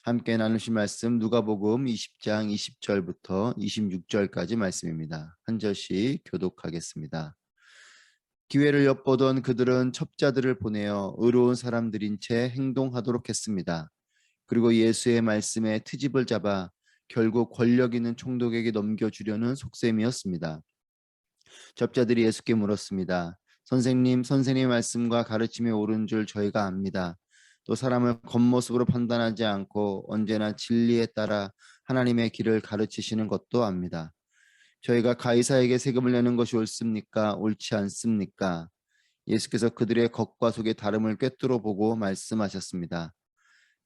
함께 나누신 말씀 누가복음 20장 20절부터 26절까지 말씀입니다. 한 절씩 교독하겠습니다. 기회를 엿보던 그들은 첩자들을 보내어 의로운 사람들인 채 행동하도록 했습니다. 그리고 예수의 말씀에 트집을 잡아 결국 권력 있는 총독에게 넘겨주려는 속셈이었습니다. 첩자들이 예수께 물었습니다. 선생님의 말씀과 가르침이 옳은 줄 저희가 압니다. 또 사람을 겉모습으로 판단하지 않고 언제나 진리에 따라 하나님의 길을 가르치시는 것도 압니다. 저희가 가이사에게 세금을 내는 것이 옳습니까? 옳지 않습니까? 예수께서 그들의 겉과 속의 다름을 꿰뚫어 보고 말씀하셨습니다.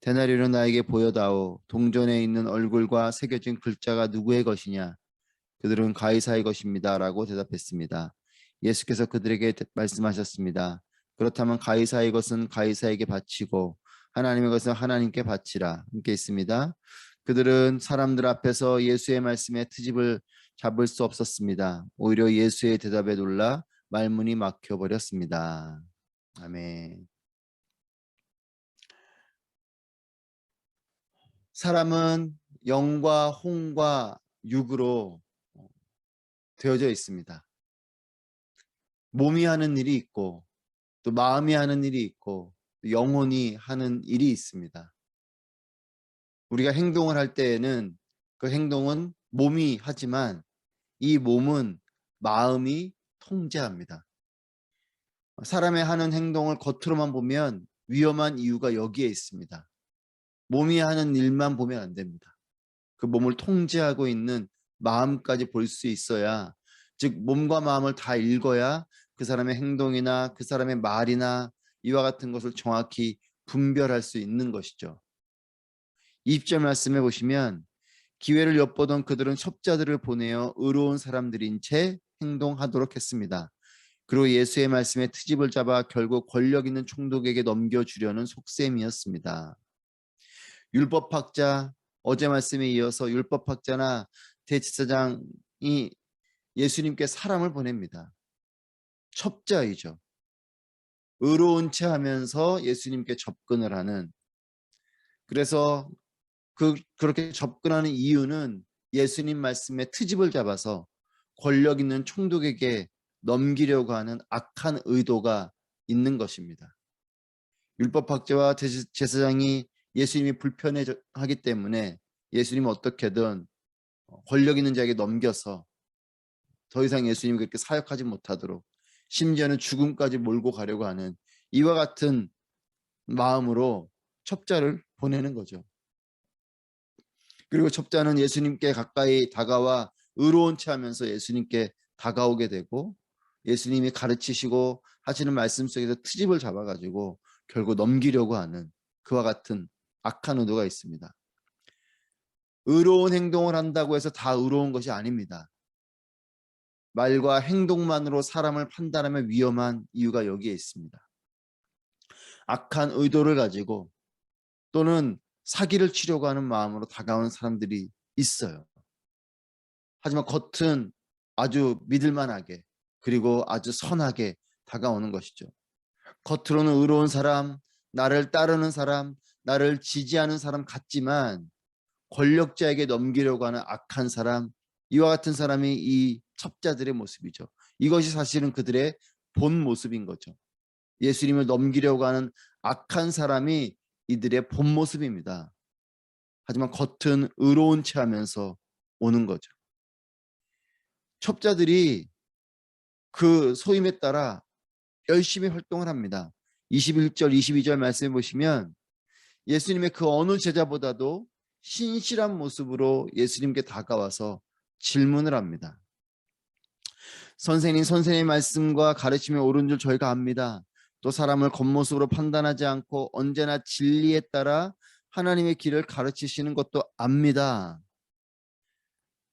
데나리온은 나에게 보여다오. 동전에 있는 얼굴과 새겨진 글자가 누구의 것이냐? 그들은 가이사의 것입니다. 라고 대답했습니다. 예수께서 그들에게 말씀하셨습니다. 그렇다면 가이사의 것은 가이사에게 바치고 하나님의 것은 하나님께 바치라. 함께 있습니다. 그들은 사람들 앞에서 예수의 말씀에 트집을 잡을 수 없었습니다. 오히려 예수의 대답에 놀라 말문이 막혀버렸습니다. 아멘. 사람은 영과 혼과 육으로 되어져 있습니다. 몸이 하는 일이 있고 또 마음이 하는 일이 있고 영혼이 하는 일이 있습니다. 우리가 행동을 할 때에는 그 행동은 몸이 하지만 이 몸은 마음이 통제합니다. 사람의 하는 행동을 겉으로만 보면 위험한 이유가 여기에 있습니다. 몸이 하는 일만 보면 안 됩니다. 그 몸을 통제하고 있는 마음까지 볼 수 있어야, 즉 몸과 마음을 다 읽어야 그 사람의 행동이나 그 사람의 말이나 이와 같은 것을 정확히 분별할 수 있는 것이죠. 20절 말씀해 보시면 기회를 엿보던 그들은 첩자들을 보내어 의로운 사람들인 채 행동하도록 했습니다. 그리고 예수의 말씀에 트집을 잡아 결국 권력 있는 총독에게 넘겨주려는 속셈이었습니다. 율법학자, 어제 말씀에 이어서 율법학자나 대제사장이 예수님께 사람을 보냅니다. 첩자이죠. 의로운 채 하면서 예수님께 접근을 하는, 그래서 그렇게 접근하는 이유는 예수님 말씀에 트집을 잡아서 권력 있는 총독에게 넘기려고 하는 악한 의도가 있는 것입니다. 율법학자와 제사장이 예수님이 불편해하기 때문에 예수님은 어떻게든 권력 있는 자에게 넘겨서 더 이상 예수님이 그렇게 사역하지 못하도록, 심지어는 죽음까지 몰고 가려고 하는 이와 같은 마음으로 첩자를 보내는 거죠. 그리고 첩자는 예수님께 가까이 다가와 의로운 채 하면서 예수님께 다가오게 되고 예수님이 가르치시고 하시는 말씀 속에서 트집을 잡아가지고 결국 넘기려고 하는 그와 같은 악한 의도가 있습니다. 의로운 행동을 한다고 해서 다 의로운 것이 아닙니다. 말과 행동만으로 사람을 판단하면 위험한 이유가 여기에 있습니다. 악한 의도를 가지고 또는 사기를 치려고 하는 마음으로 다가오는 사람들이 있어요. 하지만 겉은 아주 믿을만하게 그리고 아주 선하게 다가오는 것이죠. 겉으로는 의로운 사람, 나를 따르는 사람, 나를 지지하는 사람 같지만 권력자에게 넘기려고 하는 악한 사람, 이와 같은 사람이 이 첩자들의 모습이죠. 이것이 사실은 그들의 본 모습인 거죠. 예수님을 넘기려고 하는 악한 사람이 이들의 본 모습입니다. 하지만 겉은 의로운 채 하면서 오는 거죠. 첩자들이 그 소임에 따라 열심히 활동을 합니다. 21절, 22절 말씀해 보시면 예수님의 그 어느 제자보다도 신실한 모습으로 예수님께 다가와서 질문을 합니다. 선생님의 말씀과 가르침이 옳은 줄 저희가 압니다. 또 사람을 겉모습으로 판단하지 않고 언제나 진리에 따라 하나님의 길을 가르치시는 것도 압니다.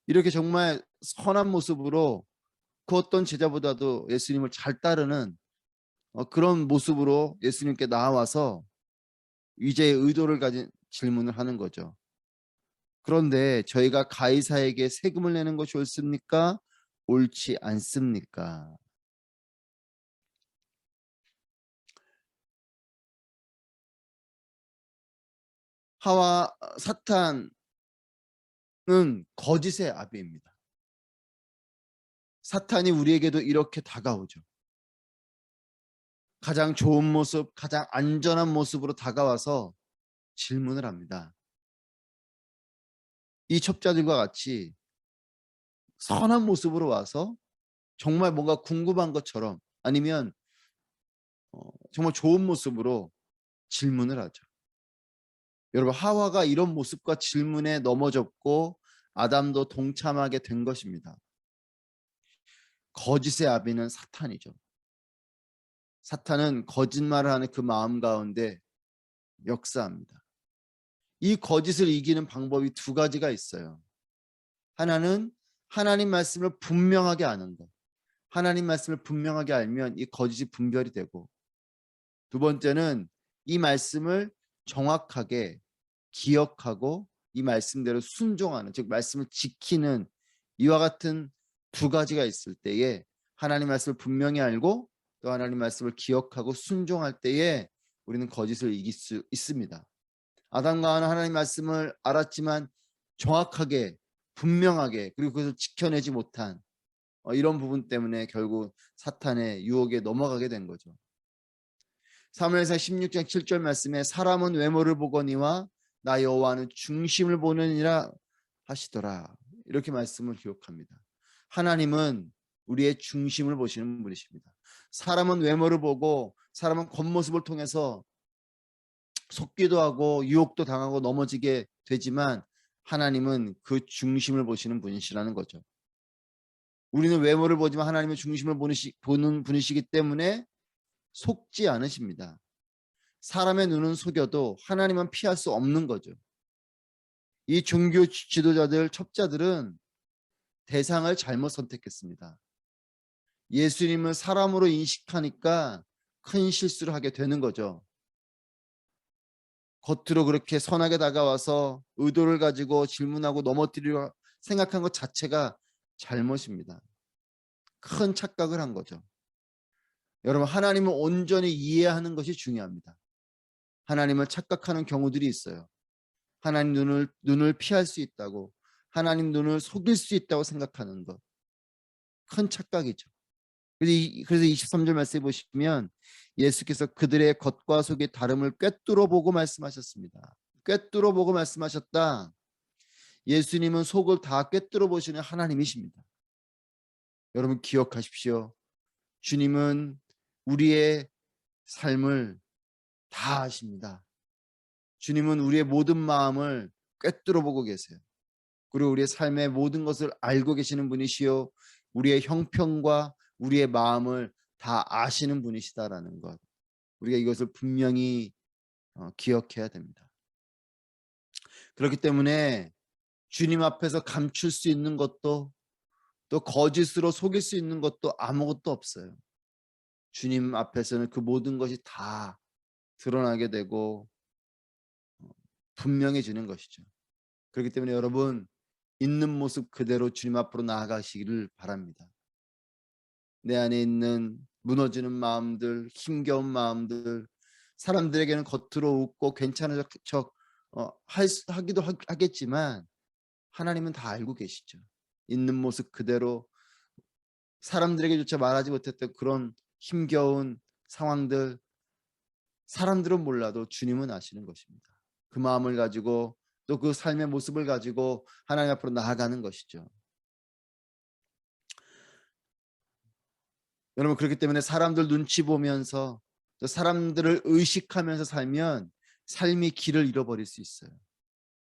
이렇게 정말 선한 모습으로 그 어떤 제자보다도 예수님을 잘 따르는 그런 모습으로 예수님께 나와서 위제의 의도를 가진 질문을 하는 거죠. 그런데 저희가 가이사에게 세금을 내는 것이 옳습니까? 옳지 않습니까? 사탄은 거짓의 아비입니다. 사탄이 우리에게도 이렇게 다가오죠. 가장 좋은 모습, 가장 안전한 모습으로 다가와서 질문을 합니다. 이 첩자들과 같이 선한 모습으로 와서 정말 뭔가 궁금한 것처럼, 아니면 정말 좋은 모습으로 질문을 하죠. 여러분, 하와가 이런 모습과 질문에 넘어졌고 아담도 동참하게 된 것입니다. 거짓의 아비는 사탄이죠. 사탄은 거짓말을 하는 그 마음 가운데 역사합니다. 이 거짓을 이기는 방법이 두 가지가 있어요. 하나는 하나님 말씀을 분명하게 아는 것. 하나님 말씀을 분명하게 알면 이 거짓이 분별이 되고, 두 번째는 이 말씀을 정확하게 기억하고 이 말씀대로 순종하는, 즉 말씀을 지키는, 이와 같은 두 가지가 있을 때에, 하나님 말씀을 분명히 알고 또 하나님 말씀을 기억하고 순종할 때에 우리는 거짓을 이길 수 있습니다. 아담과 하와는 하나님 말씀을 알았지만 정확하게 분명하게, 그리고 그것을 지켜내지 못한 이런 부분 때문에 결국 사탄의 유혹에 넘어가게 된 거죠. 사무엘상 16장 7절 말씀에 사람은 외모를 보거니와 나 여호와는 중심을 보느니라 하시더라. 이렇게 말씀을 기록합니다. 하나님은 우리의 중심을 보시는 분이십니다. 사람은 외모를 보고, 사람은 겉모습을 통해서 속기도 하고 유혹도 당하고 넘어지게 되지만, 하나님은 그 중심을 보시는 분이시라는 거죠. 우리는 외모를 보지만 하나님의 중심을 보는 분이시기 때문에 속지 않으십니다. 사람의 눈은 속여도 하나님은 피할 수 없는 거죠. 이 종교 지도자들, 첩자들은 대상을 잘못 선택했습니다. 예수님을 사람으로 인식하니까 큰 실수를 하게 되는 거죠. 겉으로 그렇게 선하게 다가와서 의도를 가지고 질문하고 넘어뜨리려 생각한 것 자체가 잘못입니다. 큰 착각을 한 거죠. 여러분, 하나님을 온전히 이해하는 것이 중요합니다. 하나님을 착각하는 경우들이 있어요. 하나님 눈을 피할 수 있다고, 하나님 눈을 속일 수 있다고 생각하는 것, 큰 착각이죠. 그래서 23절 말씀에 보시면 예수께서 그들의 겉과 속의 다름을 꿰뚫어 보고 말씀하셨습니다. 꿰뚫어 보고 말씀하셨다. 예수님은 속을 다 꿰뚫어 보시는 하나님이십니다. 여러분 기억하십시오. 주님은 우리의 삶을 다 아십니다. 주님은 우리의 모든 마음을 꿰뚫어 보고 계세요. 그리고 우리의 삶의 모든 것을 알고 계시는 분이시요, 우리의 형편과 우리의 마음을 다 아시는 분이시다라는 것, 우리가 이것을 분명히 기억해야 됩니다. 그렇기 때문에 주님 앞에서 감출 수 있는 것도, 또 거짓으로 속일 수 있는 것도 아무것도 없어요. 주님 앞에서는 그 모든 것이 다 드러나게 되고 분명해지는 것이죠. 그렇기 때문에 여러분, 있는 모습 그대로 주님 앞으로 나아가시기를 바랍니다. 내 안에 있는 무너지는 마음들, 힘겨운 마음들, 사람들에게는 겉으로 웃고 괜찮은 척 하기도 하겠지만 하나님은 다 알고 계시죠. 있는 모습 그대로 사람들에게조차 말하지 못했던 그런 힘겨운 상황들, 사람들은 몰라도 주님은 아시는 것입니다. 그 마음을 가지고 또 그 삶의 모습을 가지고 하나님 앞으로 나아가는 것이죠. 여러분, 그렇기 때문에 사람들 눈치 보면서 또 사람들을 의식하면서 살면 삶이 길을 잃어버릴 수 있어요.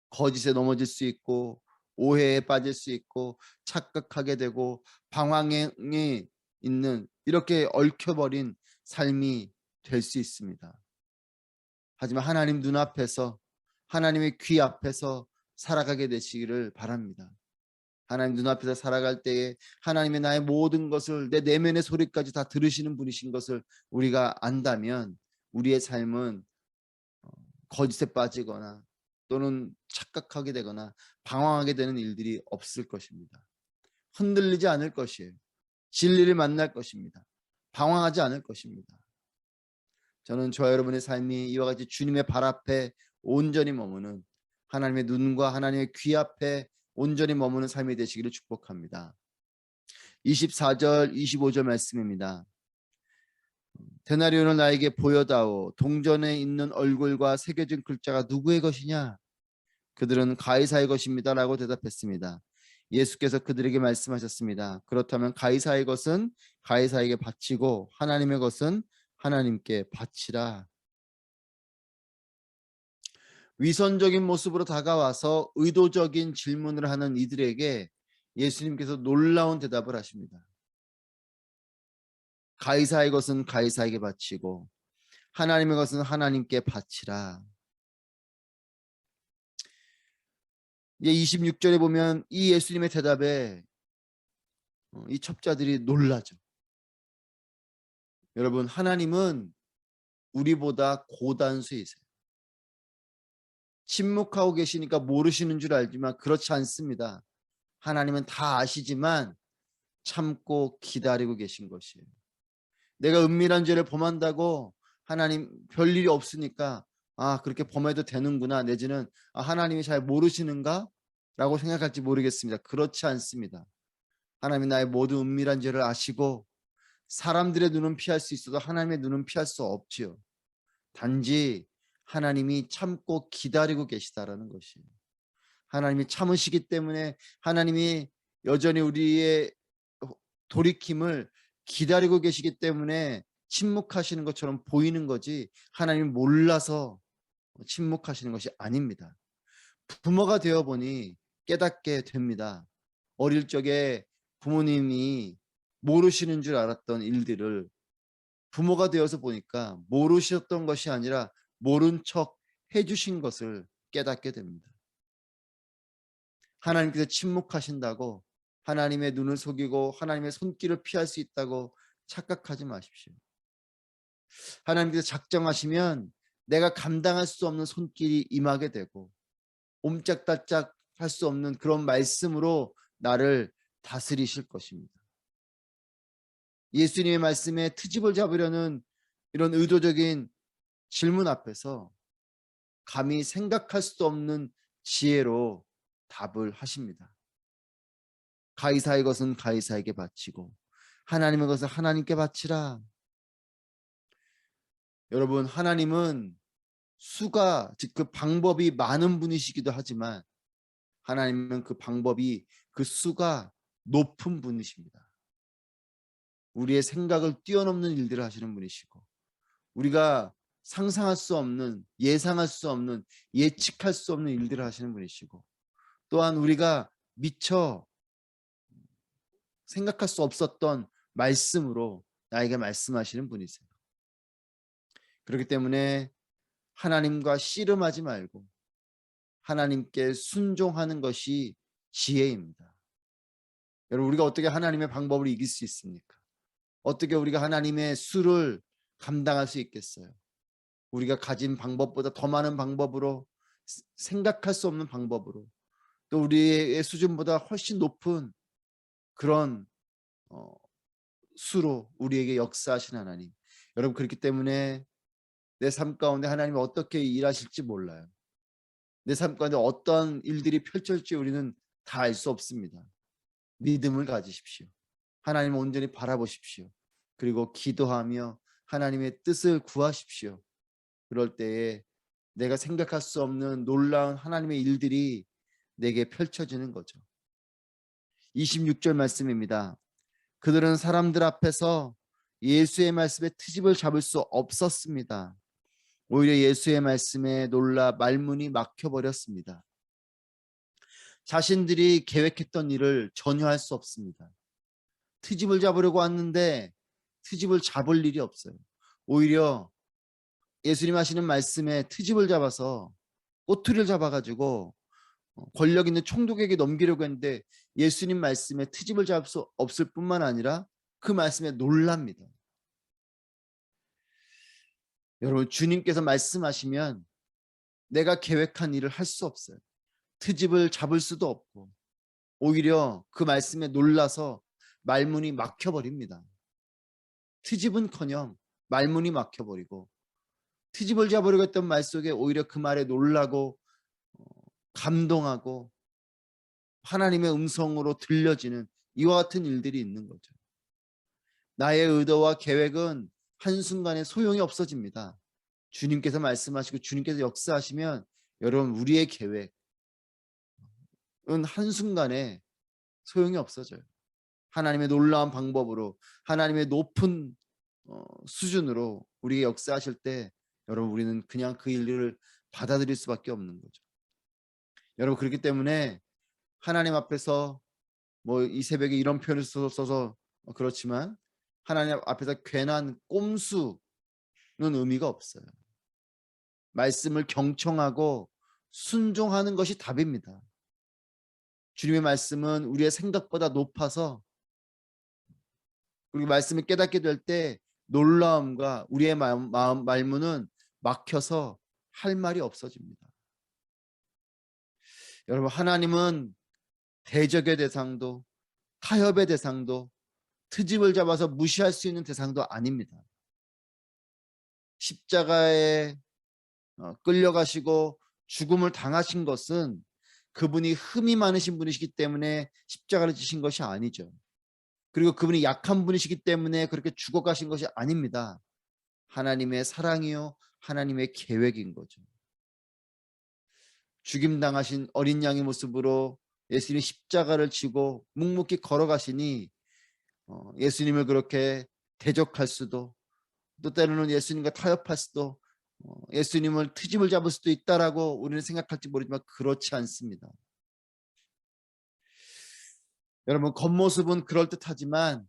거짓에 넘어질 수 있고 오해에 빠질 수 있고 착각하게 되고 방황에 있는, 이렇게 얽혀버린 삶이 될 수 있습니다. 하지만 하나님 눈앞에서, 하나님의 귀 앞에서 살아가게 되시기를 바랍니다. 하나님 눈앞에서 살아갈 때에 하나님의 나의 모든 것을, 내 내면의 소리까지 다 들으시는 분이신 것을 우리가 안다면 우리의 삶은 거짓에 빠지거나 또는 착각하게 되거나 방황하게 되는 일들이 없을 것입니다. 흔들리지 않을 것이에요. 진리를 만날 것입니다. 방황하지 않을 것입니다. 저는 저와 여러분의 삶이 이와 같이 주님의 발 앞에 온전히 머무는 하나님의 눈과 하나님의 귀 앞에 온전히 머무는 삶이 되시기를 축복합니다. 24절 25절 말씀입니다. 데나리온을 나에게 보여다오. 동전에 있는 얼굴과 새겨진 글자가 누구의 것이냐? 그들은 가이사의 것입니다 라고 대답했습니다. 예수께서 그들에게 말씀하셨습니다. 그렇다면 가이사의 것은 가이사에게 바치고 하나님의 것은 하나님께 바치라. 위선적인 모습으로 다가와서 의도적인 질문을 하는 이들에게 예수님께서 놀라운 대답을 하십니다. 가이사의 것은 가이사에게 바치고 하나님의 것은 하나님께 바치라. 26절에 보면 이 예수님의 대답에 이 첩자들이 놀라죠. 여러분, 하나님은 우리보다 고단수이세요. 침묵하고 계시니까 모르시는 줄 알지만 그렇지 않습니다. 하나님은 다 아시지만 참고 기다리고 계신 것이에요. 내가 은밀한 죄를 범한다고 하나님 별일이 없으니까 그렇게 범해도 되는구나, 내지는 하나님이 잘 모르시는가 라고 생각할지 모르겠습니다. 그렇지 않습니다. 하나님이 나의 모든 은밀한 죄를 아시고 사람들의 눈은 피할 수 있어도 하나님의 눈은 피할 수 없지요. 단지 하나님이 참고 기다리고 계시다라는 것이에요. 하나님이 참으시기 때문에 하나님이 여전히 우리의 돌이킴을 기다리고 계시기 때문에 침묵하시는 것처럼 보이는 거지, 하나님이 몰라서 침묵하시는 것이 아닙니다. 부모가 되어 보니 깨닫게 됩니다. 어릴 적에 부모님이 모르시는 줄 알았던 일들을 부모가 되어서 보니까 모르셨던 것이 아니라 모른 척 해주신 것을 깨닫게 됩니다. 하나님께서 침묵하신다고 하나님의 눈을 속이고 하나님의 손길을 피할 수 있다고 착각하지 마십시오. 하나님께서 작정하시면 내가 감당할 수 없는 손길이 임하게 되고 옴짝달짝 할 수 없는 그런 말씀으로 나를 다스리실 것입니다. 예수님의 말씀에 트집을 잡으려는 이런 의도적인 질문 앞에서 감히 생각할 수도 없는 지혜로 답을 하십니다. 가이사의 것은 가이사에게 바치고 하나님의 것은 하나님께 바치라. 여러분, 하나님은 수가, 즉 그 방법이 많은 분이시기도 하지만 하나님은 그 방법이, 그 수가 높은 분이십니다. 우리의 생각을 뛰어넘는 일들을 하시는 분이시고 우리가 상상할 수 없는, 예상할 수 없는, 예측할 수 없는 일들을 하시는 분이시고 또한 우리가 미처 생각할 수 없었던 말씀으로 나에게 말씀하시는 분이세요. 그렇기 때문에 하나님과 씨름하지 말고 하나님께 순종하는 것이 지혜입니다. 여러분, 우리가 어떻게 하나님의 방법을 이길 수 있습니까? 어떻게 우리가 하나님의 수를 감당할 수 있겠어요? 우리가 가진 방법보다 더 많은 방법으로, 생각할 수 없는 방법으로, 또 우리의 수준보다 훨씬 높은 그런 수로 우리에게 역사하신 하나님. 여러분, 그렇기 때문에 내 삶 가운데 하나님이 어떻게 일하실지 몰라요. 내 삶 가운데 어떤 일들이 펼쳐질지 우리는 다 알 수 없습니다. 믿음을 가지십시오. 하나님을 온전히 바라보십시오. 그리고 기도하며 하나님의 뜻을 구하십시오. 그럴 때에 내가 생각할 수 없는 놀라운 하나님의 일들이 내게 펼쳐지는 거죠. 26절 말씀입니다. 그들은 사람들 앞에서 예수의 말씀에 트집을 잡을 수 없었습니다. 오히려 예수의 말씀에 놀라 말문이 막혀버렸습니다. 자신들이 계획했던 일을 전혀 할 수 없습니다. 트집을 잡으려고 왔는데 트집을 잡을 일이 없어요. 오히려 예수님 하시는 말씀에 트집을 잡아서 꼬투리를 잡아가지고 권력 있는 총독에게 넘기려고 했는데 예수님 말씀에 트집을 잡을 수 없을 뿐만 아니라 그 말씀에 놀랍니다. 여러분, 주님께서 말씀하시면 내가 계획한 일을 할 수 없어요. 트집을 잡을 수도 없고 오히려 그 말씀에 놀라서 말문이 막혀버립니다. 트집은커녕 말문이 막혀버리고 트집을 잡으려고 했던 말 속에 오히려 그 말에 놀라고 감동하고 하나님의 음성으로 들려지는 이와 같은 일들이 있는 거죠. 나의 의도와 계획은 한순간에 소용이 없어집니다. 주님께서 말씀하시고 주님께서 역사하시면 여러분 우리의 계획은 한순간에 소용이 없어져요. 하나님의 놀라운 방법으로 하나님의 높은 수준으로 우리의 역사하실 때 여러분 우리는 그냥 그 일을 받아들일 수밖에 없는 거죠. 여러분 그렇기 때문에 하나님 앞에서 뭐 이 새벽에 이런 표현을 써서 그렇지만 하나님 앞에서 괜한 꼼수는 의미가 없어요. 말씀을 경청하고 순종하는 것이 답입니다. 주님의 말씀은 우리의 생각보다 높아서 우리 말씀을 깨닫게 될 때 놀라움과 우리의 말문은 막혀서 할 말이 없어집니다. 여러분 하나님은 대적의 대상도 타협의 대상도 트집을 잡아서 무시할 수 있는 대상도 아닙니다. 십자가에 끌려가시고 죽음을 당하신 것은 그분이 흠이 많으신 분이시기 때문에 십자가를 지신 것이 아니죠. 그리고 그분이 약한 분이시기 때문에 그렇게 죽어가신 것이 아닙니다. 하나님의 사랑이요 하나님의 계획인 거죠. 죽임당하신 어린 양의 모습으로 예수님이 십자가를 지고 묵묵히 걸어가시니 예수님을 그렇게 대적할 수도 또 때로는 예수님과 타협할 수도 예수님을 트집을 잡을 수도 있다라고 우리는 생각할지 모르지만 그렇지 않습니다. 여러분 겉모습은 그럴듯하지만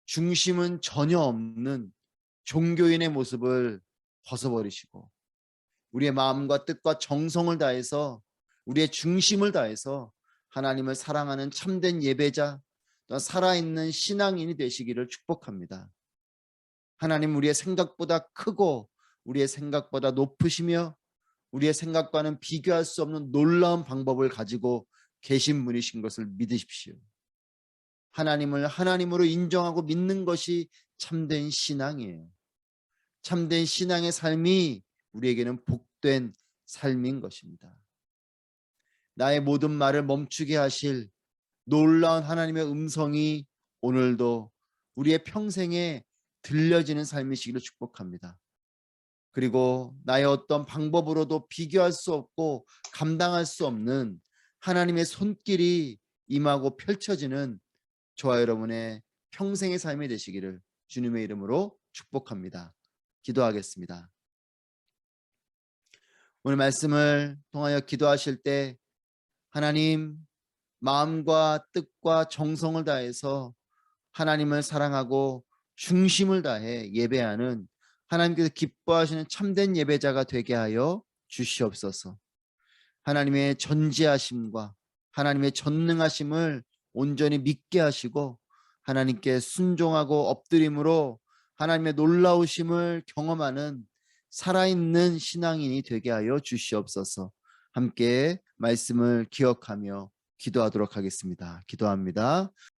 중심은 전혀 없는 종교인의 모습을 벗어버리시고 우리의 마음과 뜻과 정성을 다해서 우리의 중심을 다해서 하나님을 사랑하는 참된 예배자 또 살아있는 신앙인이 되시기를 축복합니다. 하나님 우리의 생각보다 크고 우리의 생각보다 높으시며 우리의 생각과는 비교할 수 없는 놀라운 방법을 가지고 계신 분이신 것을 믿으십시오. 하나님을 하나님으로 인정하고 믿는 것이 참된 신앙이에요. 참된 신앙의 삶이 우리에게는 복된 삶인 것입니다. 나의 모든 말을 멈추게 하실 놀라운 하나님의 음성이 오늘도 우리의 평생에 들려지는 삶이시기를 축복합니다. 그리고 나의 어떤 방법으로도 비교할 수 없고 감당할 수 없는 하나님의 손길이 임하고 펼쳐지는 저와 여러분의 평생의 삶이 되시기를 주님의 이름으로 축복합니다. 기도하겠습니다. 오늘 말씀을 통하여 기도하실 때 하나님 마음과 뜻과 정성을 다해서 하나님을 사랑하고 중심을 다해 예배하는 하나님께서 기뻐하시는 참된 예배자가 되게 하여 주시옵소서. 하나님의 전지하심과 하나님의 전능하심을 온전히 믿게 하시고 하나님께 순종하고 엎드림으로 하나님의 놀라우심을 경험하는 살아있는 신앙인이 되게 하여 주시옵소서. 함께 말씀을 기억하며 기도하도록 하겠습니다. 기도합니다.